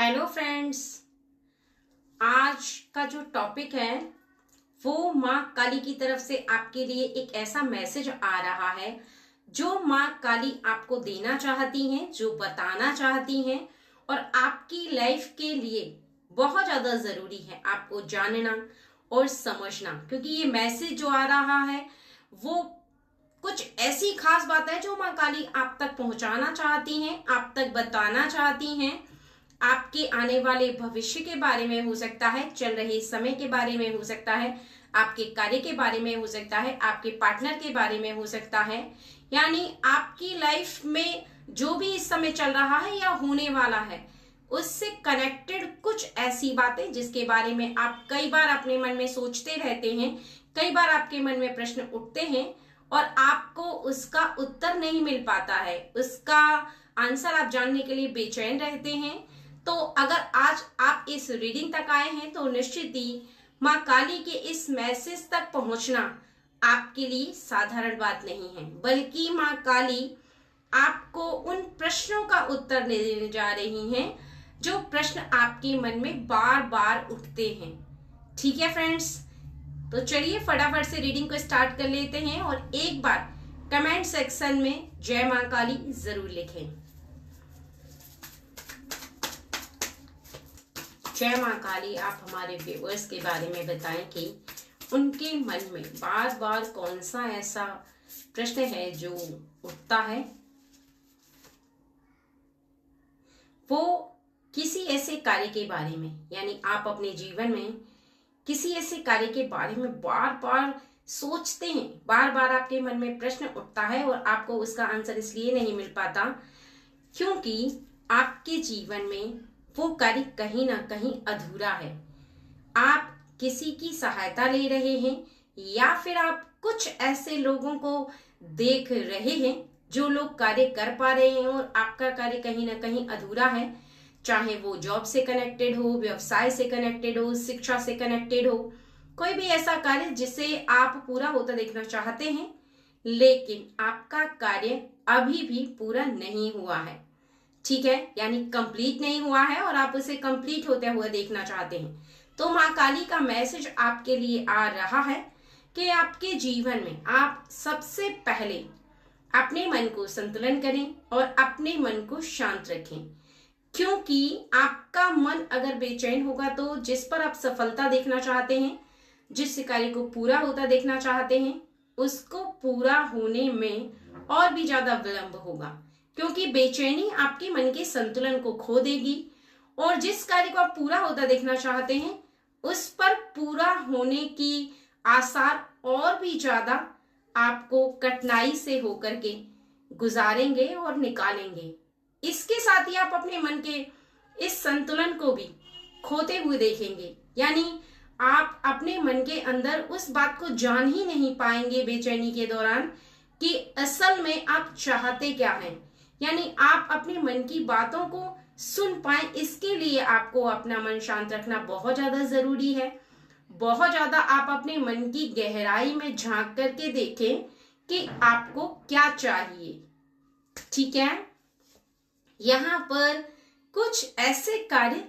Hello friends. आज का जो टॉपिक है वो माँ काली की तरफ से आपके लिए एक ऐसा मैसेज आ रहा है जो माँ काली आपको देना चाहती हैं, जो बताना चाहती हैं और आपकी लाइफ के लिए बहुत ज्यादा जरूरी है आपको जानना और समझना, क्योंकि ये मैसेज जो आ रहा है वो कुछ ऐसी खास बात है जो माँ काली आप तक पहुंचाना चाहती हैं, आप तक बताना चाहती हैं। आपके आने वाले भविष्य के बारे में हो सकता है, चल रहे समय के बारे में हो सकता है, आपके कार्य के बारे में हो सकता है, आपके पार्टनर के बारे में हो सकता है। यानी आपकी लाइफ में जो भी इस समय चल रहा है या होने वाला है उससे कनेक्टेड कुछ ऐसी बातें जिसके बारे में आप कई बार अपने मन में सोचते रहते हैं, कई बार आपके मन में प्रश्न उठते हैं और आपको उसका उत्तर नहीं मिल पाता है, उसका आंसर आप जानने के लिए बेचैन रहते हैं। तो अगर आज आप इस रीडिंग तक आए हैं तो निश्चित ही माँ काली के इस मैसेज तक पहुंचना आपके लिए साधारण बात नहीं है, बल्कि माँ काली आपको उन प्रश्नों का उत्तर देने जा रही हैं जो प्रश्न आपके मन में बार बार उठते हैं। ठीक है फ्रेंड्स, तो चलिए फटाफट से रीडिंग को स्टार्ट कर लेते हैं और एक बार कमेंट सेक्शन में जय माँ काली जरूर लिखें। जय माँ काली, आप हमारे व्यूअर्स के बारे में बताएं कि उनके मन में बार बार कौन सा ऐसा प्रश्न है जो उठता है। वो किसी ऐसे कार्य के बारे में, यानी आप अपने जीवन में किसी ऐसे कार्य के बारे में बार बार सोचते हैं, बार बार आपके मन में प्रश्न उठता है और आपको उसका आंसर इसलिए नहीं मिल पाता क्योंकि आपके जीवन में वो कार्य कहीं ना कहीं अधूरा है। आप किसी की सहायता ले रहे हैं या फिर आप कुछ ऐसे लोगों को देख रहे हैं जो लोग कार्य कर पा रहे हैं और आपका कार्य कहीं ना कहीं अधूरा है, चाहे वो जॉब से कनेक्टेड हो, व्यवसाय से कनेक्टेड हो, शिक्षा से कनेक्टेड हो, कोई भी ऐसा कार्य जिसे आप पूरा होता देखना चाहते हैं लेकिन आपका कार्य अभी भी पूरा नहीं हुआ है। ठीक है, यानी कंप्लीट नहीं हुआ है और आप उसे कंप्लीट होते हुए देखना चाहते हैं। तो माँ काली का मैसेज आपके लिए आ रहा है कि आपके जीवन में आप सबसे पहले अपने मन को संतुलन करें और अपने मन को शांत रखें, क्योंकि आपका मन अगर बेचैन होगा तो जिस पर आप सफलता देखना चाहते हैं, जिस कार्य को पूरा होता देखना चाहते हैं, उसको पूरा होने में और भी ज्यादा विलंब होगा, क्योंकि बेचैनी आपके मन के संतुलन को खो देगी और जिस कार्य को आप पूरा होता देखना चाहते हैं उस पर पूरा होने की आसार और भी ज्यादा आपको कठिनाई से होकर के गुजारेंगे और निकालेंगे। इसके साथ ही आप अपने मन के इस संतुलन को भी खोते हुए देखेंगे, यानी आप अपने मन के अंदर उस बात को जान ही नहीं पाएंगे बेचैनी के दौरान कि असल में आप चाहते क्या हैं। यानी आप अपने मन की बातों को सुन पाए, इसके लिए आपको अपना मन शांत रखना बहुत ज्यादा जरूरी है। बहुत ज्यादा आप अपने मन की गहराई में झांक करके देखें कि आपको क्या चाहिए। ठीक है, यहाँ पर कुछ ऐसे कार्य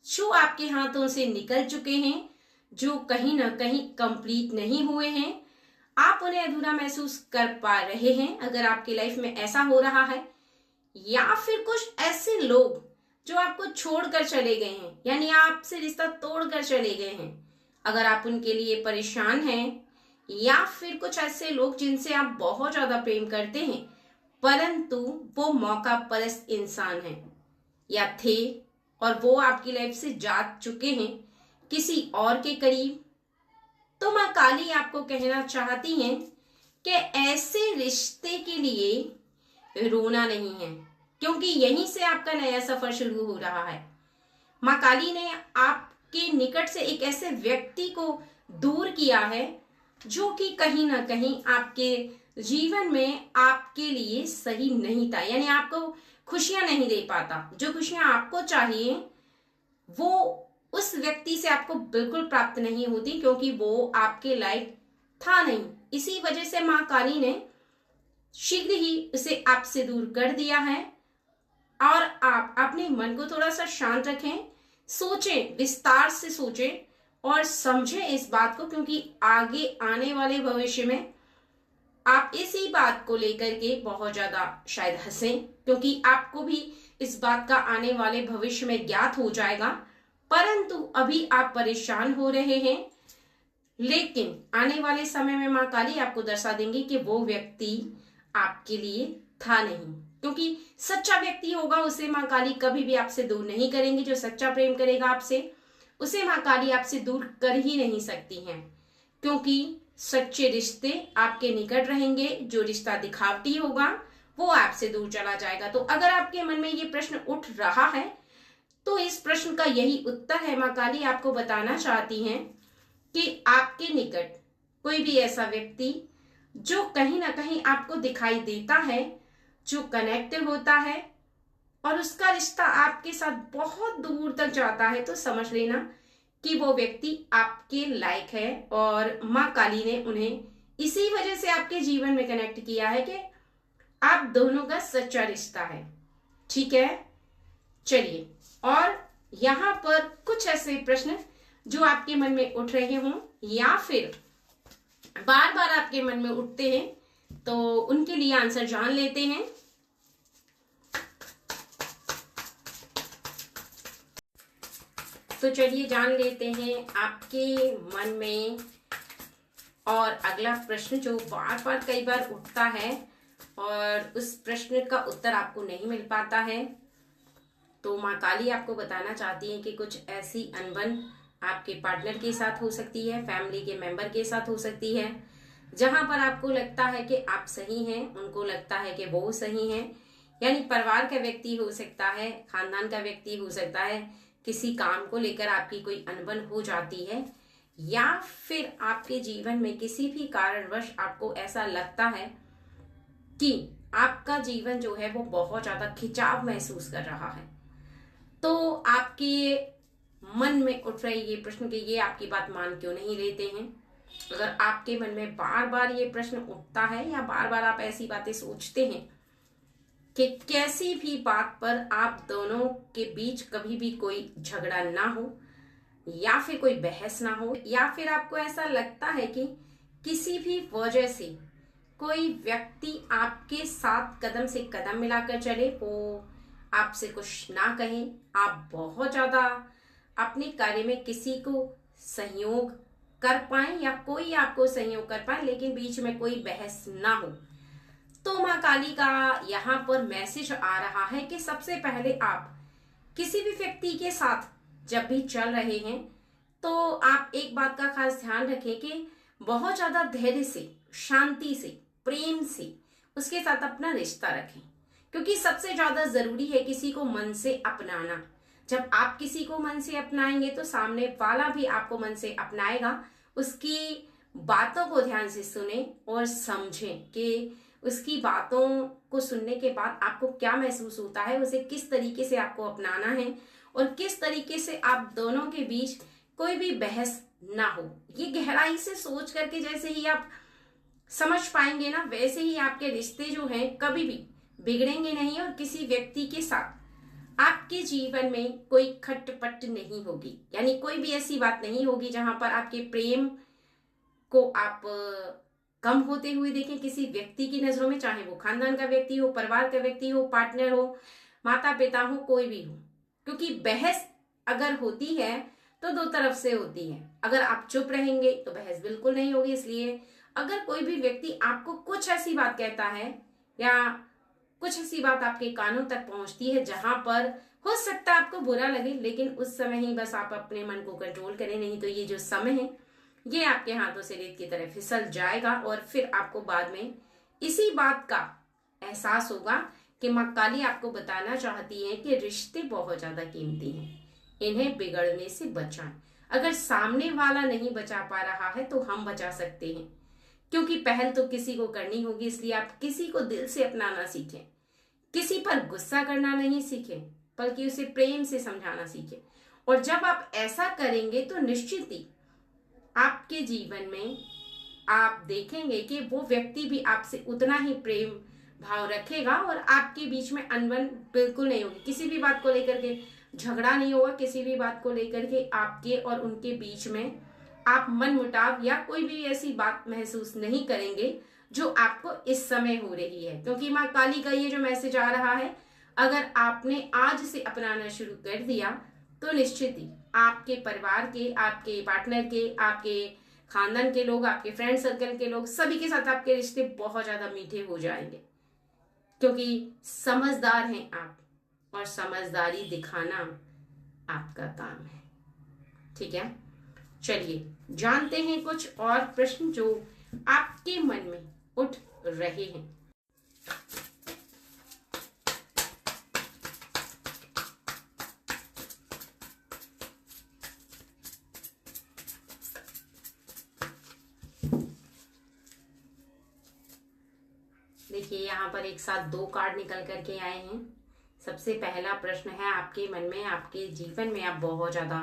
जो आपके हाथों से निकल चुके हैं, जो कहीं ना कहीं कंप्लीट नहीं हुए हैं, आप उन्हें अधूरा महसूस कर पा रहे हैं अगर आपकी लाइफ में ऐसा हो रहा है, या फिर कुछ ऐसे लोग जो आपको छोड़कर चले गए हैं, यानी आपसे रिश्ता तोड़कर चले गए हैं, अगर आप उनके लिए परेशान हैं, या फिर कुछ ऐसे लोग जिनसे आप बहुत ज्यादा प्रेम करते हैं परंतु वो मौका परस्त इंसान हैं या थे और वो आपकी लाइफ से जा चुके हैं किसी और के करीब, तो माँ काली आपको कहना चाहती हैं कि ऐसे रिश्ते के लिए रोना नहीं है, क्योंकि यहीं से आपका नया सफर शुरू हो रहा है। माँ काली ने आपके निकट से एक ऐसे व्यक्ति को दूर किया है जो कि कहीं ना कहीं आपके जीवन में आपके लिए सही नहीं था, यानी आपको खुशियां नहीं दे पाता। जो खुशियां आपको चाहिए वो उस व्यक्ति से आपको बिल्कुल प्राप्त नहीं होती, क्योंकि वो आपके लायक था नहीं। इसी वजह से माँ काली ने शीघ्र ही उसे आपसे दूर कर दिया है और आप अपने मन को थोड़ा सा शांत रखें, सोचें, विस्तार से सोचें और समझें इस बात को, क्योंकि आगे आने वाले भविष्य में आप इसी बात को लेकर के बहुत ज्यादा शायद हंसें, क्योंकि आपको भी इस बात का आने वाले भविष्य में ज्ञात हो जाएगा, परंतु अभी आप परेशान हो रहे हैं। लेकिन आने वाले समय में मां काली आपको दर्शा देंगी कि वो व्यक्ति आपके लिए था नहीं, क्योंकि सच्चा व्यक्ति होगा उसे मां काली कभी भी आपसे दूर नहीं करेंगे। जो सच्चा प्रेम करेगा आपसे, उसे मां काली आपसे दूर कर ही नहीं सकती हैं, क्योंकि सच्चे रिश्ते आपके निकट रहेंगे। जो रिश्ता दिखावटी होगा वो आपसे दूर चला जाएगा। तो अगर आपके मन में ये प्रश्न उठ रहा है तो इस प्रश्न का यही उत्तर है। मां काली आपको बताना चाहती हैं कि आपके निकट कोई भी ऐसा व्यक्ति जो कहीं ना कहीं आपको दिखाई देता है, जो कनेक्ट होता है और उसका रिश्ता आपके साथ बहुत दूर तक जाता है, तो समझ लेना कि वो व्यक्ति आपके लायक है और मां काली ने उन्हें इसी वजह से आपके जीवन में कनेक्ट किया है कि आप दोनों का सच्चा रिश्ता है। ठीक है, चलिए, और यहां पर कुछ ऐसे प्रश्न जो आपके मन में उठ रहे हों या फिर बार बार आपके मन में उठते हैं, तो उनके लिए आंसर जान लेते हैं। तो चलिए जान लेते हैं आपके मन में। और अगला प्रश्न जो बार बार कई बार उठता है और उस प्रश्न का उत्तर आपको नहीं मिल पाता है, तो मां काली आपको बताना चाहती है कि कुछ ऐसी अनबन आपके पार्टनर के साथ हो सकती है, फैमिली के मेंबर के साथ हो सकती है, जहां पर आपको लगता है कि आप सही हैं, उनको लगता है कि वो सही हैं। यानी परिवार का व्यक्ति हो सकता है, खानदान का व्यक्ति हो सकता है, किसी काम को लेकर आपकी कोई अनबन हो जाती है, या फिर आपके जीवन में किसी भी कारणवश आपको ऐसा लगता है कि आपका जीवन जो है वो बहुत ज्यादा खिंचाव महसूस कर रहा है। तो आपके मन में उठ रहे ये प्रश्न कि ये आपकी बात मान क्यों नहीं लेते हैं। अगर आपके मन में बार बार ये प्रश्न उठता है या बार बार आप ऐसी बातें सोचते हैं कि कैसी भी बात पर आप दोनों के बीच कभी भी कोई झगड़ा ना हो या फिर कोई बहस ना हो, या फिर आपको ऐसा लगता है कि किसी भी वजह से कोई व्यक्ति आपके साथ कदम से कदम मिलाकर चले, वो आपसे कुछ ना कहे, आप बहुत ज्यादा अपने कार्य में किसी को सहयोग कर पाए या कोई आपको सहयोग कर पाए, लेकिन बीच में कोई बहस ना हो, तो मां काली का यहाँ पर मैसेज आ रहा है कि सबसे पहले आप किसी भी व्यक्ति के साथ जब भी चल रहे हैं तो आप एक बात का खास ध्यान रखें कि बहुत ज्यादा धैर्य से, शांति से, प्रेम से उसके साथ अपना रिश्ता रखें, क्योंकि सबसे ज्यादा जरूरी है किसी को मन से अपनाना। जब आप किसी को मन से अपनाएंगे तो सामने वाला भी आपको मन से अपनाएगा। उसकी बातों को ध्यान से सुने और समझें कि उसकी बातों को सुनने के बाद आपको क्या महसूस होता है, उसे किस तरीके से आपको अपनाना है और किस तरीके से आप दोनों के बीच कोई भी बहस ना हो। ये गहराई से सोच करके जैसे ही आप समझ पाएंगे ना, वैसे ही आपके रिश्ते जो हैं कभी भी बिगड़ेंगे नहीं और किसी व्यक्ति के साथ आपके जीवन में कोई खटपट नहीं होगी। यानी कोई भी ऐसी बात नहीं होगी जहां पर आपके प्रेम को आप कम होते हुए देखें किसी व्यक्ति की नजरों में, चाहे वो खानदान का व्यक्ति हो, परिवार का व्यक्ति हो, पार्टनर हो, माता पिता हो, कोई भी हो। क्योंकि बहस अगर होती है तो दो तरफ से होती है। अगर आप चुप रहेंगे तो बहस बिल्कुल नहीं होगी। इसलिए अगर कोई भी व्यक्ति आपको कुछ ऐसी बात कहता है या कुछ ऐसी बात आपके कानों तक पहुंचती है जहां पर हो सकता है आपको बुरा लगे, लेकिन उस समय ही बस आप अपने मन को कंट्रोल करें, नहीं तो ये जो समय है ये आपके हाथों से रेत की तरह फिसल जाएगा और फिर आपको बाद में इसी बात का एहसास होगा कि मां काली आपको बताना चाहती है कि रिश्ते बहुत ज्यादा कीमती हैं, इन्हें बिगड़ने से बचाएं। अगर सामने वाला नहीं बचा पा रहा है तो हम बचा सकते हैं, क्योंकि पहल तो किसी को करनी होगी। इसलिए आप किसी को दिल से अपनाना सीखें, किसी पर गुस्सा करना नहीं सीखें, बल्कि उसे प्रेम से समझाना सीखें। और जब आप ऐसा करेंगे तो निश्चित ही आपके जीवन में आप देखेंगे कि वो व्यक्ति भी आपसे उतना ही प्रेम भाव रखेगा और आपके बीच में अनबन बिल्कुल नहीं होगी। किसी भी बात को लेकर के झगड़ा नहीं होगा, किसी भी बात को लेकर के आपके और उनके बीच में आप मन मुटाव या कोई भी ऐसी बात महसूस नहीं करेंगे जो आपको इस समय हो रही है। क्योंकि माँ काली का ये जो मैसेज आ रहा है, अगर आपने आज से अपनाना शुरू कर दिया तो निश्चित ही आपके परिवार के, आपके पार्टनर के, आपके खानदान के लोग, आपके फ्रेंड सर्कल के लोग, सभी के साथ आपके रिश्ते बहुत ज्यादा मीठे हो जाएंगे। क्योंकि समझदार हैं आप और समझदारी दिखाना आपका काम है। ठीक है, चलिए जानते हैं कुछ और प्रश्न जो आपके मन में उठ रहे हैं। देखिए यहाँ पर एक साथ 2 कार्ड निकल करके आए हैं। सबसे पहला प्रश्न है, आपके मन में, आपके जीवन में आप बहुत ज्यादा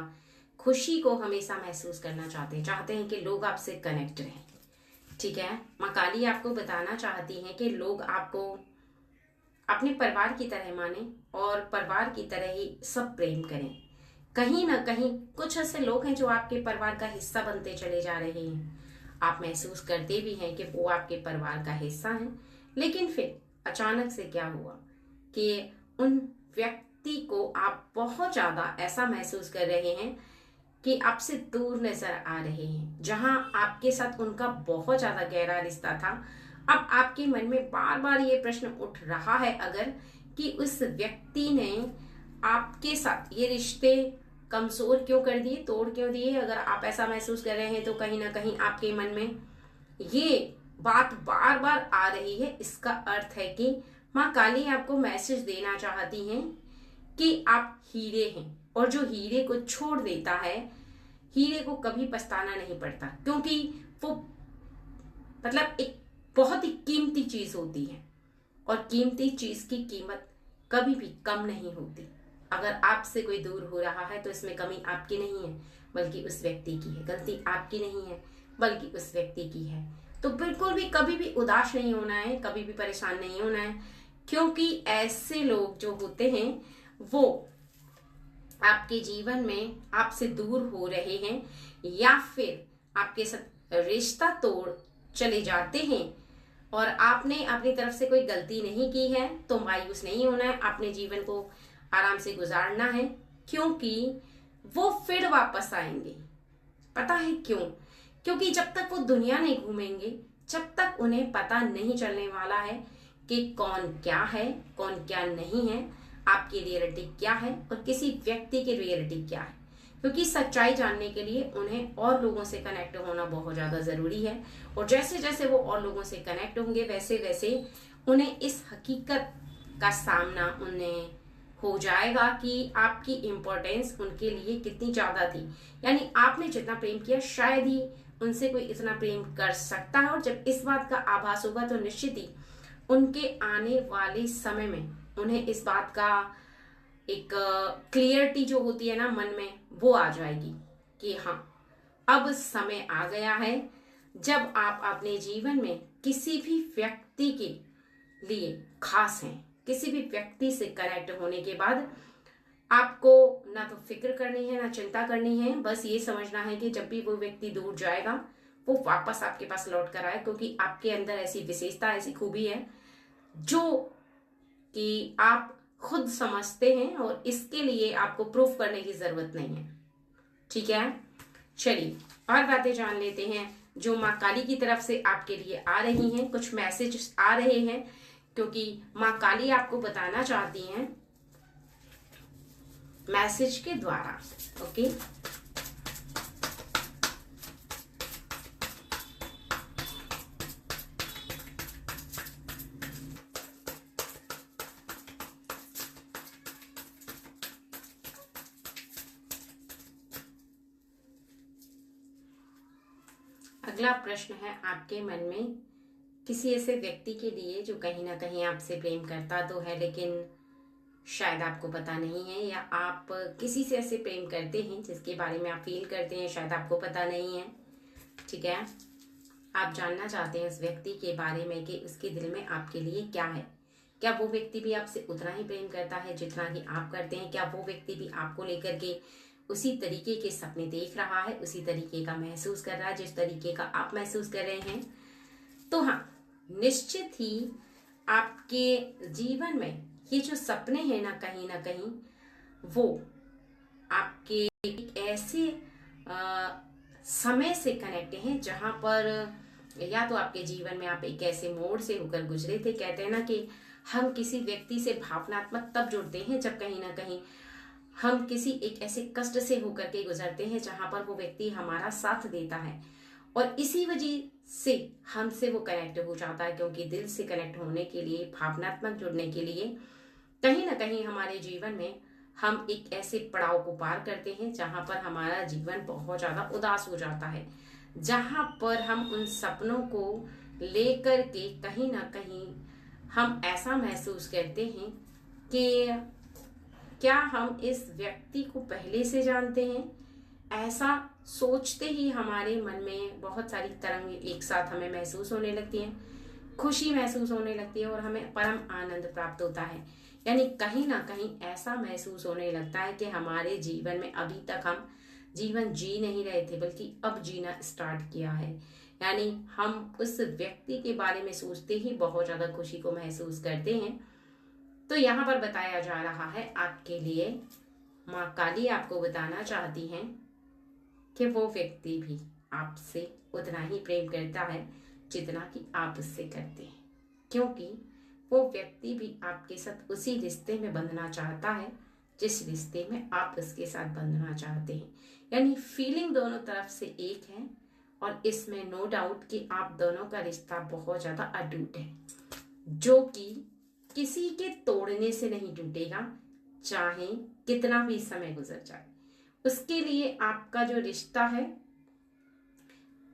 खुशी को हमेशा महसूस करना चाहते हैं कि लोग आपसे कनेक्ट रहें। ठीक है, माँ काली आपको बताना चाहती हैं कि लोग आपको अपने परिवार की तरह माने और परिवार की तरह ही सब प्रेम करें। कहीं ना कहीं कुछ ऐसे लोग हैं जो आपके परिवार का हिस्सा बनते चले जा रहे हैं। आप महसूस करते भी हैं कि वो आपके परिवार का हिस्सा हैं, लेकिन फिर अचानक से क्या हुआ कि उन व्यक्ति को आप बहुत ज्यादा ऐसा महसूस कर रहे हैं कि आपसे दूर नजर आ रहे हैं। जहां आपके साथ उनका बहुत ज्यादा गहरा रिश्ता था, अब आपके मन में बार बार ये प्रश्न उठ रहा है अगर कि उस व्यक्ति ने आपके साथ ये रिश्ते कमजोर क्यों कर दिए, तोड़ क्यों दिए। अगर आप ऐसा महसूस कर रहे हैं तो कहीं ना कहीं आपके मन में ये बात बार बार आ रही है। इसका अर्थ है कि माँ काली आपको मैसेज देना चाहती हैं कि आप हीरे हैं, और जो हीरे को छोड़ देता है, हीरे को कभी पछताना नहीं पड़ता, क्योंकि वो मतलब एक बहुत ही कीमती चीज होती है और कीमती चीज की कीमत कभी भी कम नहीं होती। अगर आपसे कोई दूर हो रहा है तो इसमें कमी आपकी नहीं है बल्कि उस व्यक्ति की है, गलती आपकी नहीं है बल्कि उस व्यक्ति की है। तो बिल्कुल भी कभी भी उदास नहीं होना है, कभी भी परेशान नहीं होना है, क्योंकि ऐसे लोग जो होते हैं वो आपके जीवन में आपसे दूर हो रहे हैं या फिर आपके साथ रिश्ता तोड़ चले जाते हैं। और आपने अपनी तरफ से कोई गलती नहीं की है तो मायूस नहीं होना है, अपने जीवन को आराम से गुजारना है, क्योंकि वो फिर वापस आएंगे। पता है क्यों? क्योंकि जब तक वो दुनिया नहीं घूमेंगे, जब तक उन्हें पता नहीं चलने वाला है कि कौन क्या है, कौन क्या नहीं है, आपकी रियलिटी क्या है और किसी व्यक्ति की रियलिटी क्या है। क्योंकि सच्चाई जानने के लिए उन्हें और लोगों से कनेक्ट होना बहुत ज्यादा जरूरी है, और जैसे जैसे वो और लोगों से कनेक्ट होंगे वैसे वैसे उन्हें इस हकीकत का सामना उन्हें हो जाएगा कि आपकी इम्पोर्टेंस उनके लिए कितनी ज्यादा थी। यानी आपने जितना प्रेम किया शायद ही उनसे कोई इतना प्रेम कर सकता है, और जब इस बात का आभास होगा तो निश्चित ही उनके आने वाले समय में उन्हें इस बात का एक क्लियरिटी जो होती है ना मन में, वो आ जाएगी कि हाँ अब समय आ गया है जब आप अपने जीवन में किसी भी व्यक्ति के लिए खास हैं। किसी भी व्यक्ति से कनेक्ट होने के बाद आपको ना तो फिक्र करनी है ना चिंता करनी है, बस ये समझना है कि जब भी वो व्यक्ति दूर जाएगा वो वापस आपके पास लौट कर आए, क्योंकि आपके अंदर ऐसी विशेषता, ऐसी खूबी है जो कि आप खुद समझते हैं और इसके लिए आपको प्रूफ करने की जरूरत नहीं है। ठीक है, चलिए और बातें जान लेते हैं जो माँ काली की तरफ से आपके लिए आ रही हैं। कुछ मैसेज आ रहे हैं क्योंकि माँ काली आपको बताना चाहती हैं मैसेज के द्वारा। ओके, अगला प्रश्न है, आपके मन में किसी ऐसे व्यक्ति के लिए जो कहीं ना कहीं आपसे प्रेम करता तो है लेकिन शायद आपको पता नहीं है, या आप किसी से ऐसे प्रेम करते हैं जिसके बारे में आप फील करते हैं शायद आपको पता नहीं है। ठीक है, आप जानना चाहते हैं उस व्यक्ति के बारे में कि उसके दिल में आपके लिए क्या है। क्या वो व्यक्ति भी आपसे उतना ही प्रेम करता है जितना कि आप करते हैं? क्या वो व्यक्ति भी आपको लेकर के उसी तरीके के सपने देख रहा है, उसी तरीके का महसूस कर रहा है जिस तरीके का आप महसूस कर रहे हैं? तो हाँ, निश्चित ही आपके जीवन में ये जो सपने हैं ना कहीं वो आपके एक ऐसे समय से कनेक्ट हैं जहां पर या तो आपके जीवन में आप एक ऐसे मोड़ से होकर गुजरे थे। कहते हैं ना कि हम किसी व्यक्ति से भावनात्मक तब जुड़ते हैं जब कहीं ना कहीं हम किसी एक ऐसे कष्ट से होकर के गुजरते हैं जहां पर वो व्यक्ति हमारा साथ देता है, और इसी वजह से हमसे वो कनेक्ट हो जाता है। क्योंकि दिल से कनेक्ट होने के लिए, भावनात्मक जुड़ने के लिए कहीं ना कहीं हमारे जीवन में हम एक ऐसे पड़ाव को पार करते हैं जहां पर हमारा जीवन बहुत ज्यादा उदास हो जाता है, जहां पर हम उन सपनों को लेकर के कहीं ना कहीं हम ऐसा महसूस करते हैं कि क्या हम इस व्यक्ति को पहले से जानते हैं? ऐसा सोचते ही हमारे मन में बहुत सारी तरंग एक साथ हमें महसूस होने लगती हैं, खुशी महसूस होने लगती है और हमें परम आनंद प्राप्त होता है। यानी कहीं ना कहीं ऐसा महसूस होने लगता है कि हमारे जीवन में अभी तक हम जीवन जी नहीं रहे थे बल्कि अब जीना स्टार्ट किया है। यानी हम उस व्यक्ति के बारे में सोचते ही बहुत ज्यादा खुशी को महसूस करते हैं। तो यहाँ पर बताया जा रहा है आपके लिए, माँ काली आपको बताना चाहती हैं कि वो व्यक्ति भी आपसे उतना ही प्रेम करता है जितना कि आप उससे करते हैं, क्योंकि वो व्यक्ति भी आपके साथ उसी रिश्ते में बंधना चाहता है जिस रिश्ते में आप उसके साथ बंधना चाहते हैं। यानी फीलिंग दोनों तरफ से एक है और इसमें नो डाउट कि आप दोनों का रिश्ता बहुत ज्यादा अटूट है, जो कि किसी के तोड़ने से नहीं टूटेगा, चाहे कितना भी समय गुजर जाए। उसके लिए आपका जो रिश्ता है,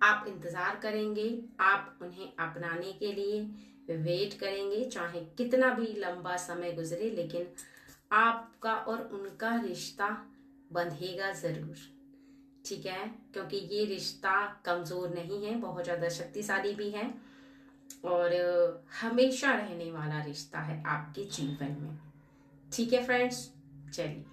आप इंतजार करेंगे, आप उन्हें अपनाने के लिए वेट करेंगे, चाहे कितना भी लंबा समय गुजरे, लेकिन आपका और उनका रिश्ता बंधेगा जरूर। ठीक है, क्योंकि ये रिश्ता कमजोर नहीं है, बहुत ज्यादा शक्तिशाली भी है और हमेशा रहने वाला रिश्ता है आपके जीवन में। ठीक है फ्रेंड्स, चलिए